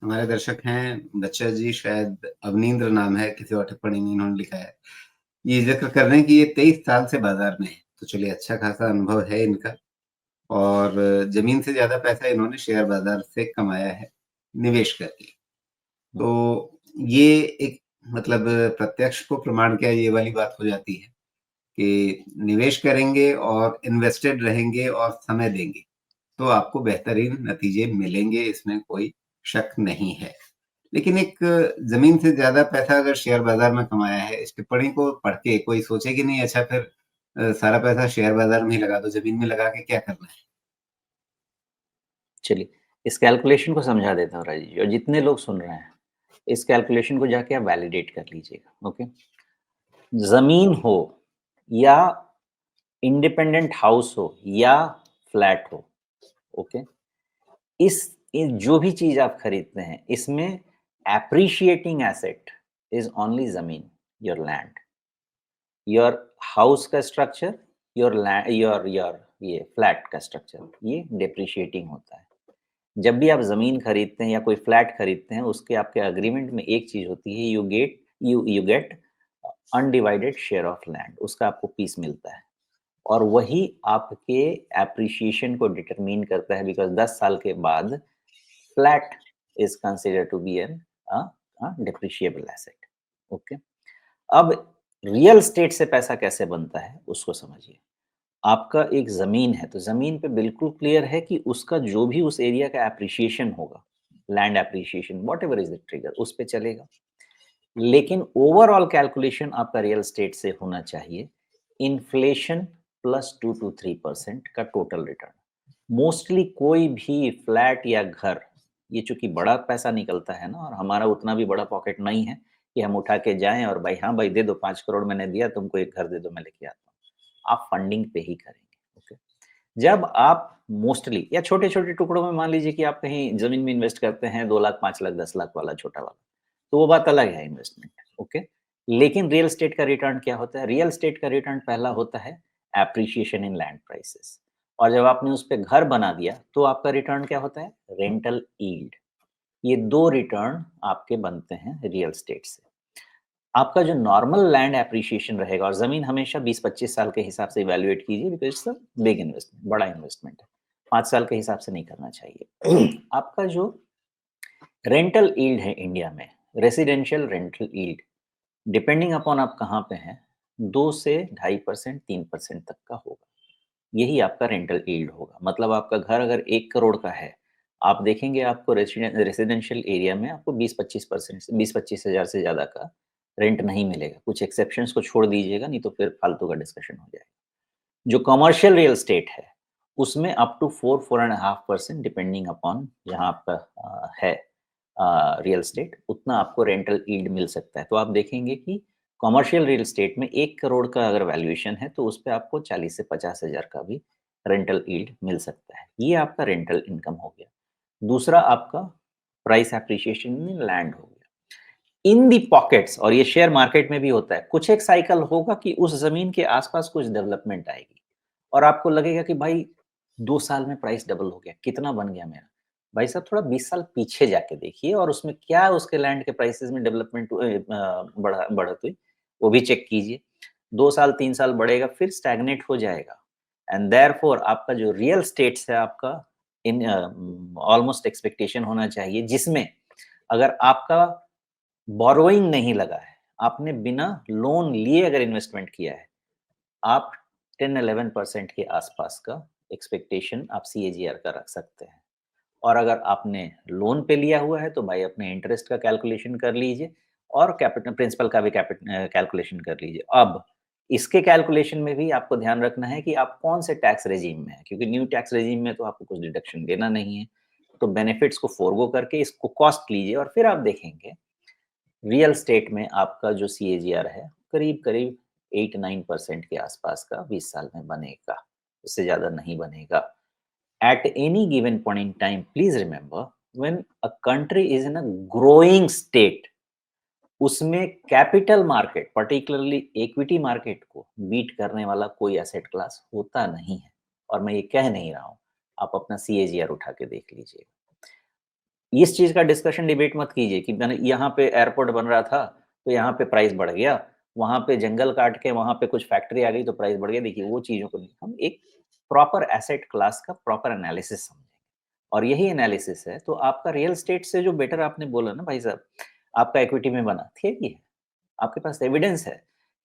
हमारे दर्शक हैं बच्चा जी, शायद अवनींद्र नाम है, किसी और टिप्पणी में इन्होंने लिखा है। ये ज़िक्र कर रहे हैं कि ये 23 साल से बाज़ार में हैं, तो चलिए अच्छा खासा अनुभव है इनका और ज़मीन से ज़्यादा पैसा इन्होंने शेयर बाज़ार से कमाया है, निवेश करके। हुँ, तो ये एक मतलब प्रत्यक्ष को प्रमाण क्या ये वाली बात हो जाती है कि निवेश करेंगे और इन्वेस्टेड रहेंगे और समय देंगे, तो आपको बेहतरीन नतीजे मिलेंगे, इसमें कोई शक नहीं है। लेकिन एक ज़मीन से ज़्यादा पैसा अगर शेयर बाज़ार में कमाया है, इस टिप्पणी को पढ़ के कोई सोचे कि नहीं अच्छा फिर सारा पैसा शेयर बाज़ार में ही लगा दो, ज़मीन में लगा के क्या करना है? चलिए, इस कैलकुलेशन को समझा देता हूँ राजीव जी और जितने लोग सुन रहे हैं, इस कैलकुलेशन को जाके आप वैलिडेट कर लीजिएगा, ओके? ज़मीन हो या इंडिपेंडेंट हाउस हो या फ्लैट हो, ओके? जो भी चीज़ आप खरीदते हैं, इसमें एप्रिशिएटिंग एसेट इज़ ओनली ज़मीन, योर लैंड। योर हाउस का स्ट्रक्चर, योर ये फ्लैट का स्ट्रक्चर, ये डेप्रिशिएटिंग होता है। जब भी आप ज़मीन खरीदते हैं या कोई फ्लैट खरीदते हैं, उसके आपके एग्रीमेंट में एक चीज़ होती है, you get undivided share of land, उसका आपको पीस मिलता है और वही आपके एप्रिसिएशन को डिटरमाइन करता है बिकॉज़ 10 साल के बाद flat is considered to be a depreciable asset, okay? अब रियल एस्टेट से पैसा कैसे बनता है, उसको समझिए। आपका एक ज़मीन है, तो ज़मीन पे बिल्कुल क्लियर है कि उसका जो भी उस एरिया का एप्रिसिएशन होगा, land appreciation, whatever is the trigger, उस पे चलेगा। लेकिन ओवरऑल कैलकुलेशन आपका रियल एस्टेट से होना चाहिए इन्फ्लेशन प्लस 2 टू 3% का टोटल रिटर्न। मोस्टली कोई भी फ्लैट या घर, ये चूँकि बड़ा पैसा निकलता है ना और हमारा उतना भी बड़ा पॉकेट नहीं है कि हम उठा के जाएँ और भाई हाँ भाई दे दो 5 करोड़ मैंने दिया तुमको एक घर दे दो मैं लेके आता हूँ। आप फंडिंग पे ही करेंगे, ओके? जब आप मोस्टली या छोटे-छोटे टुकड़ों में मान लीजिए कि आप कहीं ज़मीन में इन्वेस्ट करते हैं 2 लाख, 5 लाख, 10 लाख वाला छोटा वाला, तो वो बात अलग है इन्वेस्टमेंट, ओके? लेकिन रियल एस्टेट का रिटर्न क्या होता है? रियल एस्टेट का रिटर्न पहला होता है एप्रिसिएशन इन लैंड प्राइसेस और जब आपने उस पे घर बना दिया, तो आपका रिटर्न क्या होता है? Rental yield. ये 2 रिटर्न आपके बनते हैं रियल एस्टेट से। आपका जो नॉर्मल लैंड एप्रिसिएशन रहेगा और ज़मीन हमेशा 20-25 साल के हिसाब से इवैल्यूएट कीजिए because it's a big investment, बड़ा इन्वेस्टमेंट है। 5 साल के हिसाब से नहीं करना चाहिए। आपका जो रेंटल यील्ड है इंडिया में, residential rental yield, depending upon आप कहाँ पे हैं, 2 से 2.5% 3% तक का होगा। यही आपका रेंटल यील्ड होगा। मतलब आपका घर अगर 1 करोड़ का है, आप देखेंगे आपको रेज़िडेंशियल एरिया में आपको 20-25% से 20-25 हज़ार से ज़्यादा का रेंट नहीं मिलेगा। कुछ एक्सेप्शंस को छोड़ दीजिएगा, नहीं तो फिर फालतू का डिस्कशन हो जाएगा। जो कमर्शियल रियल एस्टेट है, उसमें अप टू 4-4.5% डिपेंडिंग अपॉन जहाँ आपका है रियल एस्टेट, उतना आपको रेंटल यील्ड मिल सकता है। तो आप देखेंगे कि कमर्शियल रियल एस्टेट में 1 करोड़ का अगर वैल्यूएशन है, तो उसपे आपको 40 से 50 हज़ार का भी रेंटल यील्ड मिल सकता है। ये आपका रेंटल इनकम हो गया। दूसरा आपका प्राइस एप्रिसिएशन इन लैंड हो गया। इन दी पॉकेट्स और ये शेयर मार्केट में भी होता है, कुछ एक साइकिल होगा कि उस ज़मीन के आस-पास कुछ डेवलपमेंट आएगी और आपको लगेगा कि भाई 2 साल में प्राइस डबल हो गया, कितना बन गया मेरा? भाई साहब थोड़ा 20 साल पीछे जाके देखिए और उसमें क्या उसके लैंड के प्राइसेज़ में डेवलपमेंट बढ़त हुई, वो भी चेक कीजिए। 2 साल, 3 साल बढ़ेगा फिर स्टैग्नेट हो जाएगा एंड देयरफॉर आपका जो रियल एस्टेट्स है आपका ऑलमोस्ट एक्सपेक्टेशन होना चाहिए जिसमें अगर आपका बोरोइंग नहीं लगा है, आपने बिना लोन लिए अगर इन्वेस्टमेंट किया है, आप 10-11% के आसपास का एक्सपेक्टेशन आप सीएजीआर का रख सकते हैं। और अगर आपने लोन पे लिया हुआ है, तो भाई अपने इंटरेस्ट का कैलकुलेशन कर लीजिए और कैपिटल प्रिंसिपल का भी कैलकुलेशन कर लीजिए। अब इसके कैलकुलेशन में भी आपको ध्यान रखना है कि आप कौन से टैक्स रेजिम में हैं, क्योंकि न्यू टैक्स रेजिम में तो आपको कुछ डिडक्शन देना नहीं है। तो बेनिफिट्स को फ़ोरगो करके इसको कॉस्ट लीजिए और फिर आप देखेंगे रियल एस्टेट में आपका जो सीएजीआर है करीब-करीब 8-9% के आसपास का 20 साल में बनेगा, उससे ज़्यादा नहीं बनेगा। At any given point in time, please remember when a country is in a growing state, उसमें capital market particularly equity market को बीट करने वाला कोई एसेट क्लास होता नहीं है और मैं ये कह नहीं रहा हूँ, आप अपना सीएजीआर उठा के देख लीजिए। इस चीज का डिस्कशन डिबेट मत कीजिए कि मैंने यहाँ पे एयरपोर्ट बन रहा था तो यहाँ पे प्राइस बढ़ गया, वहां पे जंगल काट के वहां पे कुछ फैक्ट्री आ गई तो प्राइस बढ़ गया। देखिए वो चीजों को नहीं, हम एक प्रॉपर एसेट क्लास का प्रॉपर एनालिसिस समझेंगे, और यही एनालिसिस है। तो आपका रियल स्टेट से जो बेटर आपने बोला ना भाई साहब, आपका इक्विटी में बना, ठीक है, आपके पास एविडेंस है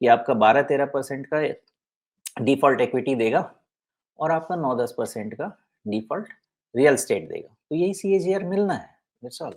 कि आपका 12-13% का डिफॉल्ट इक्विटी देगा और आपका 9-10% का डिफॉल्ट रियल स्टेट देगा। तो यही CAGR मिलना है, दैट्स ऑल।